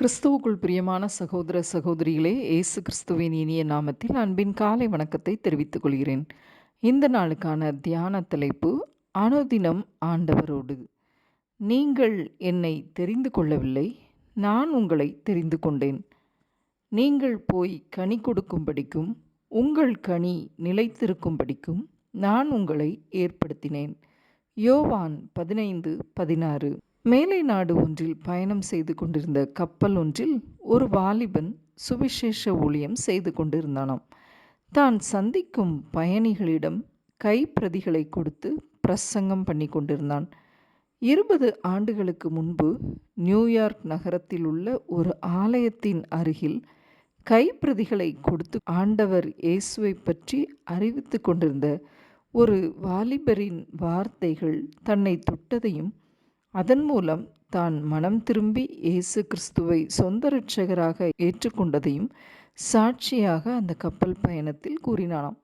கிறிஸ்துவுக்குள் பிரியமான சகோதர சகோதரிகளே, இயேசு கிறிஸ்துவின் இனிய நாமத்தில் அன்பின் காலை வணக்கத்தை தெரிவித்துக் கொள்கிறேன். இந்த நாளுக்கான தியான தலைப்பு, அனுதினம் ஆண்டவரோடு. நீங்கள் என்னை தெரிந்து கொள்ளவில்லை, நான் உங்களை தெரிந்து கொண்டேன். நீங்கள் போய் கனி கொடுக்கும்படிக்கும் உங்கள் கனி நிலைத்திருக்கும்படிக்கும் நான் உங்களை ஏற்படுத்தினேன். யோவான் 15:16. மேலை நாடு ஒன்றில் பயணம் செய்து கொண்டிருந்த கப்பல் ஒன்றில் ஒரு வாலிபன் சுவிசேஷ ஊழியம் செய்து கொண்டிருந்தானாம். தான் சந்திக்கும் பயணிகளிடம் கைப்பிரதிகளை கொடுத்து பிரசங்கம் பண்ணி கொண்டிருந்தான். 20 ஆண்டுகளுக்கு முன்பு நியூயார்க் நகரத்தில் உள்ள ஒரு ஆலயத்தின் அருகில் கைப்பிரதிகளை கொடுத்து ஆண்டவர் இயேசுவை பற்றி அறிவித்து கொண்டிருந்த ஒரு வாலிபரின் வார்த்தைகள் தன்னை தொட்டதையும், அதன் மூலம் தான் மனம் திரும்பி இயேசு கிறிஸ்துவை சொந்த இரட்சகராக ஏற்றுக்கொண்டதையும் சாட்சியாக அந்த கப்பல் பயணத்தில் கூறினானாம்.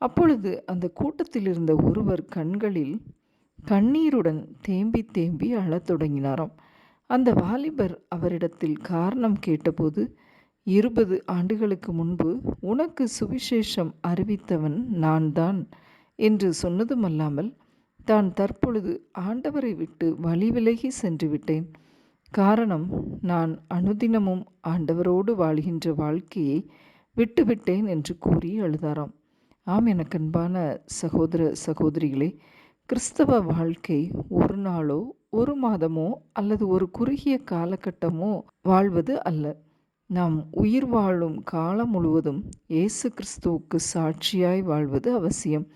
அப்பொழுது அந்த கூட்டத்தில் இருந்த ஒருவர் கண்களில் கண்ணீருடன் தேம்பி தேம்பி அழத் தொடங்கினாராம். அந்த வாலிபர் அவரிடத்தில் காரணம் கேட்டபோது, 20 ஆண்டுகளுக்கு முன்பு உனக்கு சுவிசேஷம் அறிவித்தவன் நான் தான் என்று சொன்னதுமல்லாமல், தான் தற்பொழுது ஆண்டவரை விட்டு வழி விலகி சென்று விட்டேன். காரணம், நான் அனுதினமும் ஆண்டவரோடு வாழ்கின்ற வாழ்க்கையை விட்டுவிட்டேன் என்று கூறி அழுதாராம். ஆம், எனக்கு அன்பான சகோதர சகோதரிகளே, கிறிஸ்தவ வாழ்க்கை ஒரு நாளோ ஒரு மாதமோ அல்லது ஒரு குறுகிய காலகட்டமோ வாழ்வது அல்ல. நாம் உயிர் வாழும் காலம் முழுவதும் இயேசு கிறிஸ்துவுக்கு சாட்சியாய் வாழ்வது அவசியம்.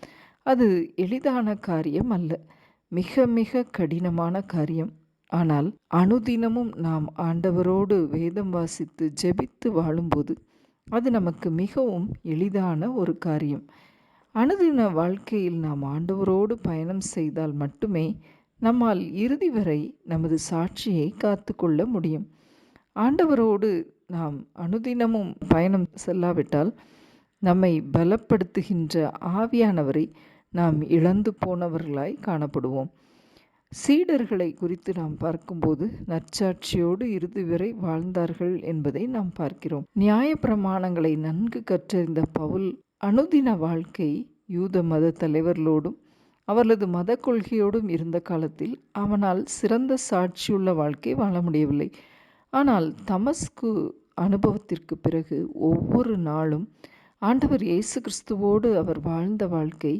அது எளிதான காரியம் அல்ல, மிக மிக கடினமான காரியம். ஆனால் அனுதினமும் நாம் ஆண்டவரோடு வேதம் வாசித்து ஜெபித்து வாழும்போது அது நமக்கு மிகவும் எளிதான ஒரு காரியம். அனுதின வாழ்க்கையில் நாம் ஆண்டவரோடு பயணம் செய்தால் மட்டுமே நம்மால் இறுதி வரை நமது சாட்சியை காத்து கொள்ள முடியும். ஆண்டவரோடு நாம் அனுதினமும் பயணம் செல்லாவிட்டால் நம்மை பலப்படுத்துகின்ற ஆவியானவரை நாம் இழந்து போனவர்களாய் காணப்படுவோம். சீடர்களை குறித்து நாம் பார்க்கும்போது நற்சாட்சியோடு இறுதி வரை வாழ்ந்தார்கள் என்பதை நாம் பார்க்கிறோம். நியாயப்பிரமாணங்களை நன்கு கற்றறிந்த பவுல் அனுதின வாழ்க்கை யூத மத தலைவர்களோடும் அவர்களது மத கொள்கையோடும் இருந்த காலத்தில் அவனால் சிறந்த சாட்சியுள்ள வாழ்க்கை வாழ முடியவில்லை. ஆனால் தமஸ்கு அனுபவத்திற்கு பிறகு ஒவ்வொரு நாளும் ஆண்டவர் இயேசு கிறிஸ்துவோடு அவர் வாழ்ந்த வாழ்க்கை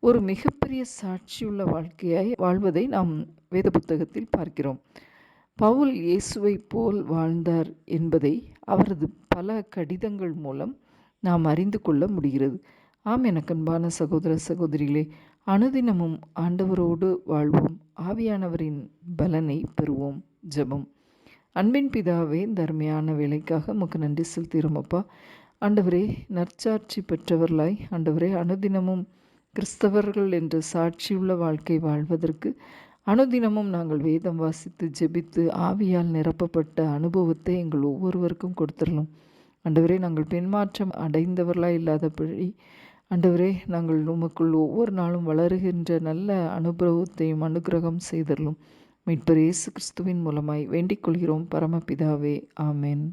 ஒரு மிகப்பெரிய சாட்சியுள்ள வாழ்க்கையாய் வாழ்வதை நாம் வேத புத்தகத்தில் பார்க்கிறோம். பவுல் இயேசுவை போல் வாழ்ந்தார் என்பதை அவரது பல கடிதங்கள் மூலம் நாம் அறிந்து கொள்ள முடிகிறது. ஆம், எனக்கு அன்பான சகோதர சகோதரிகளே, அனுதினமும் ஆண்டவரோடு வாழ்வோம், ஆவியானவரின் பலனை பெறுவோம். ஜெபம். அன்பின் பிதாவே, இந்த அருமையான வேலைக்காக உமக்கு நன்றி செலுத்துகிறோம் அப்பா. ஆண்டவரே, நற்சாட்சி பெற்றவர்களாய் ஆண்டவரே அனுதினமும் கிறிஸ்தவர்கள் என்ற சாட்சியுள்ள வாழ்க்கை வாழ்வதற்கு அனுதினமும் நாங்கள் வேதம் வாசித்து ஜெபித்து ஆவியால் நிரப்பப்பட்ட அனுபவத்தை எங்கள் ஒவ்வொருவருக்கும் கொடுத்துடலாம். ஆண்டவரே, நாங்கள் பின்மாற்றம் அடைந்தவர்களாய் இல்லாதபடி ஆண்டவரே, நாங்கள் உமக்குள் ஒவ்வொரு நாளும் வளருகின்ற நல்ல அனுபவத்தையும் அனுக்கிரகம் செய்தரலும் மீட்பர் இயேசு கிறிஸ்துவின் மூலமாய் வேண்டிக் கொள்கிறோம் பரமபிதாவே. ஆமென்.